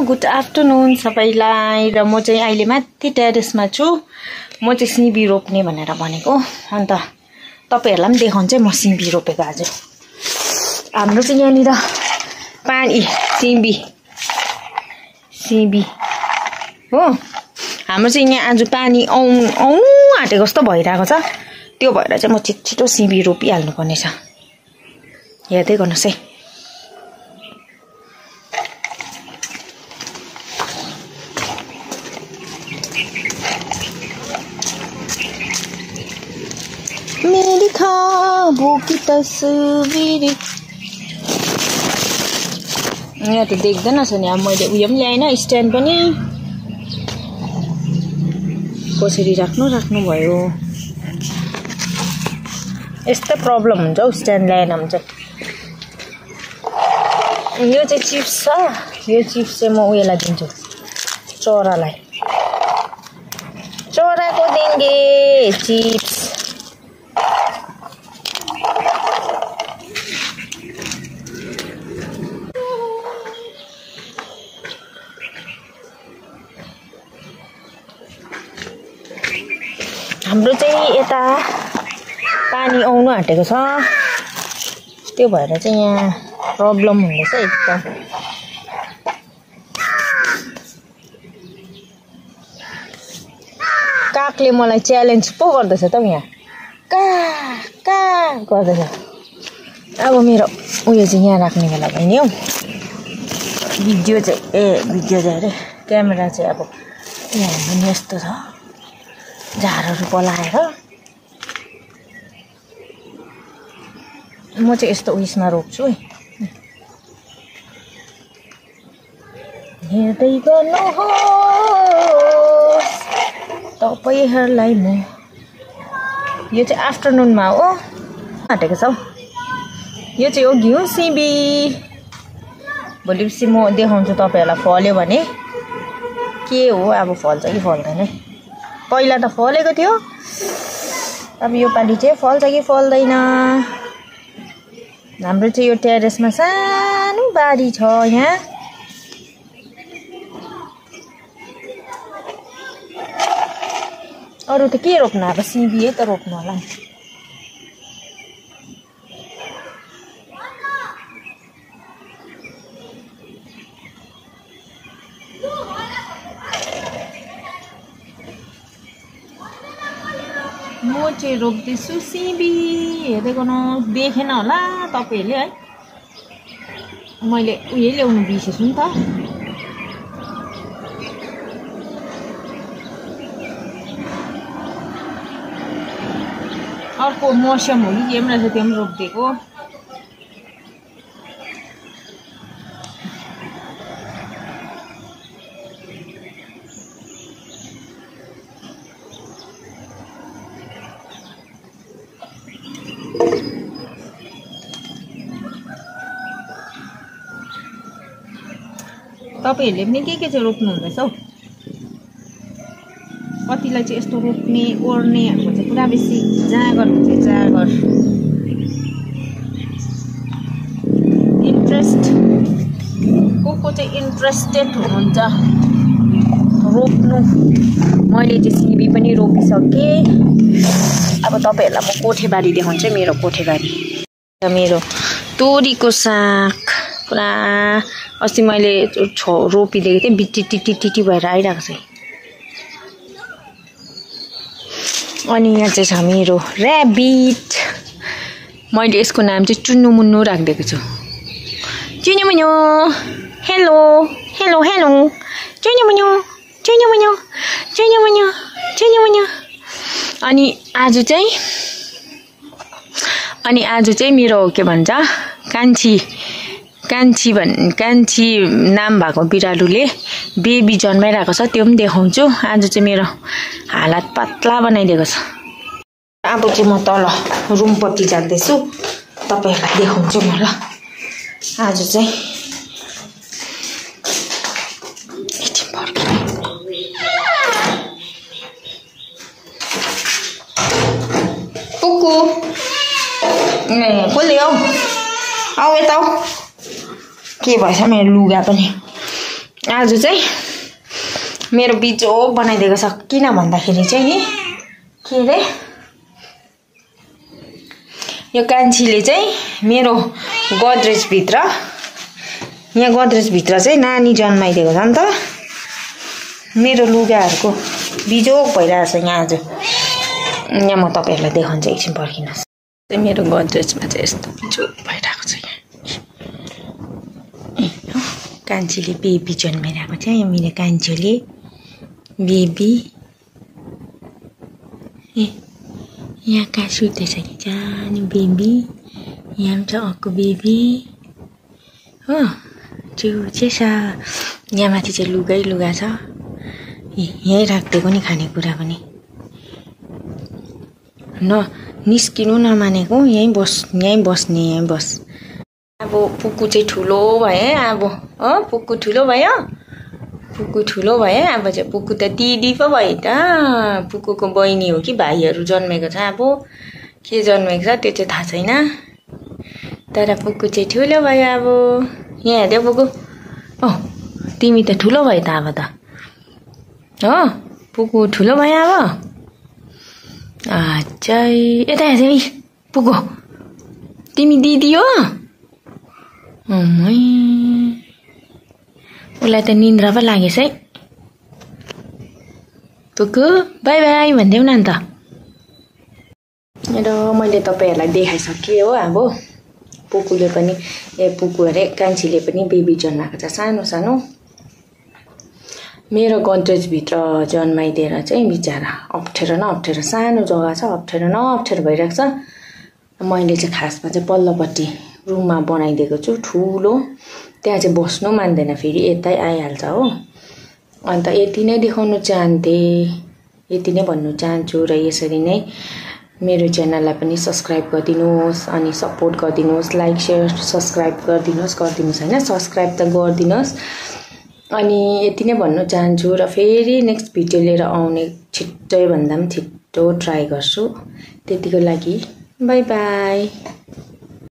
Good afternoon सबैलाई। र म चाहिँ अहिले माथि टेरेसमा छु। म चाहिँ सिमी रोप्ने भनेर भनेको। अन्त तपाईहरुलाई पनि देखाउन चाहिँ म सिमी रोपेको आज। हाम्रो चाहिँ यहाँनिर पानी सिमी हो। हाम्रो चाहिँ यहाँ आज पानी आउनु आँटेको जस्तो भइरहेको छ। त्यो भएर चाहिँ म छिटो सिमी रोपिहाल्नु पर्ने छ। हेर्दै गर्नुस् है। मेरी ख्वाबों की तस्वीर यहाँ त देख्दैन छ नि। अब मैले उयो पनि ल्याएन, स्ट्यान्ड पनि। कसरी राख्नु भयो। यस्तो प्रब्लम हुन्छ हौ स्ट्यान्ड ल्याएन भने चाहिँ। यो चाहिँ चिप्स छ। यो चिप्स चाहिँ म उयोलाई दिन्छु, चरालाई। चराको देंगे चिप्स। हाम्रो चाहिँ यता पानी आउनु आँटेको छ। त्यो भएर चाहिँ यहाँ प्रब्लम हुँदैछ एकदम। कागले मलाई च्यालेन्ज पो गर्दैछ त यहाँ। का गर्दैछ। अब मेरो उयो चाहिँ यहाँ राख्ने बेला भयो नि हौ। भिडियो चाहिँ अरे क्यामेरा चाहिँ अब यहाँ पनि यस्तो छ। झारहरू पलाएर म चाहिँ यस्तो उयसमा रोप्छु है। हेर्दै गर्नुहोस् तपाईहरुलाई म। यो चाहिँ आफ्टरनुनमा हो आँटेको छ। यो चाहिँ हो घिउ सिमी। भोलिपछि म देखाउँछु तपाईहरुलाई फल्यो भने के हो। अब फल्छ कि फल्दैन। पहिला त फलेको थियो। अब यो पालि चाहिँ फल्छ कि फल्दैन। हाम्रो चाहिँ यो टेरेसमा सानो बारी छ यहाँ। अरु त के रोप्नु। अब सिमी त रोप्नु होला नि। म चाहिँ रोप्दैछु सिमी। हेर्दै गर्नु। देखेन होला तपाईहरुले है। मैले उयो ल्याउनु बिर्सेछु नि त। अर्को मौसम हो कि के पनि रहेछ त्यो पनि रोपिदिएको। तपाईहरुले पनि के चाहिँ रोप्नु हुँदैछ हौ। कतिलाई चाहिँ यस्तो रोप्ने ओर्नेहरुको चाहिँ पुरा बेसी जाँगर हुन्छ। जाँगर इन्ट्रेस्ट को चाहिँ इन्ट्रेस्टेड हुनुहुन्छ रोप्नु। मैले चाहिँ सिमी पनि रोपिसके। अब तपाईहरुलाई म कोठेबारी देखाउँछु। मेरो कोठेबारी मेरो तोरीको साग पुरा अस्ति मैले रोपिदिएको थिएँ। बिटिटी भएर आइरहेको छ। अनि यहाँ चाहिँ छ मेरो र्याबिट। मैले यसको नाम चाहिँ चुन्नु मुन्नु राखिदिएको छु। चुन्नु मुन्नु हेलो हेलो हेलो चुन्नु मुन्नु चुन्नु मुन्नु चुन्नु मुन्नु चुन्नु मुन्नु। अनि आज चाहिँ मेरो के भन्छ कान्छी नाम भएको बिरालुले बेबी जन्माइरहेको छ। त्यो पनि देखाउँछु। आज चाहिँ मेरो हालत पतला बनाइदिएको छ। अब चाहिँ म तल रुमपट्टि जाँदैछु। तपाईहरुलाई देखाउँछु म ल। आज चाहिँ कुकु कसले हौ आऊ यता। के भएछ मेरो लुगा पनि। आज चाहिँ मेरो बिजोक बनाइदिएको छ किन भन्दाखेरि चाहिँ नि के रे यो कान्छीले चाहिँ मेरो गोदरेज भित्र यहाँ गोदरेज भित्र चाहिँ नानी जन्माइदिएको छ नि त मेरो लुगाहरुको बिजोक भइरहेछ यहाँ आज यहाँ म तपाईहरुलाई देखाउँछु एकछिन पर्खिनुस् मेरो गोदरेजमा चाहिँ यस्तो बिजोक भइरहेको छ यहाँ कान्छीले बेबी जन्माइरहेको छ यहाँ मेरो कान्छीले बेबी यहाँ कहाँ सुत्दैछ कि जानु बेबी यहाँ छ अक्को बेबी हो चाहिँ छ यहाँ माथि चाहिँ लुगा छ यहीँ राखिदिएको नि खानेकुरा पनि निस्किनु नमानेको यहीँ बस अब पुक्कु चाहिँ ठुलो भए अब पुक्कु ठुलो भयो अब चाहिँ पुक्कु त दिदी पो भयो त पुक्कुको बहिनी हो कि भाइहरू जन्मेको छ अब के जन्मेको छ त्यो चाहिँ थाहा छैन तर पुक्कु चाहिँ ठुलो भयो अब यहाँ हेर्दै पुक्कु तिमी त ठुलो भयो त अब त हो पुक्कु ठुलो भयो अब चाहिँ यता हेर्दै पुक्कु तिमी दिदी हो उसलाई त निन्द्रा पो लागेछ है पुक्कु बाई बाई भन्देऊ न अन्त र मैले तपाईहरुलाई देखाइसके हो अब पुक्कुले पनि पुक्कु अरे कान्छीले पनि बेबी जन्माएको छ सानो मेरो गोदरेज भित्र जन्माइदिएर चाहिँ बिचारा अप्ठ्यारो सानो जग्गा छ अप्ठ्यारो भइरहेको छ मैले चाहिँ खासमा चाहिँ पल्लोपट्टि रुममा बनाइदिएको छु ठुलो त्यहाँ चाहिँ बस्नु मान्दैन फेरि यतै आइहाल्छ हो अन्त यति नै देखाउनु चाहन्थे यति नै भन्नु चाहन्छु र यसरी नै मेरो च्यानललाई पनि सब्स्क्राइब गरिदिनुहोस् अनि सपोर्ट गरिदिनुहोस् लाइक शेयर सब्स्क्राइब गरिदिनुहोस् हैन सब्स्क्राइब त गरिदिनुहोस् अनि यति नै भन्नु चाहन्छु र फेरि नेक्स्ट भिडियो लिएर आउने छिट्टै भन्दा पनि छिट्टो ट्राई गर्छु त्यतिको लागि बाई बाई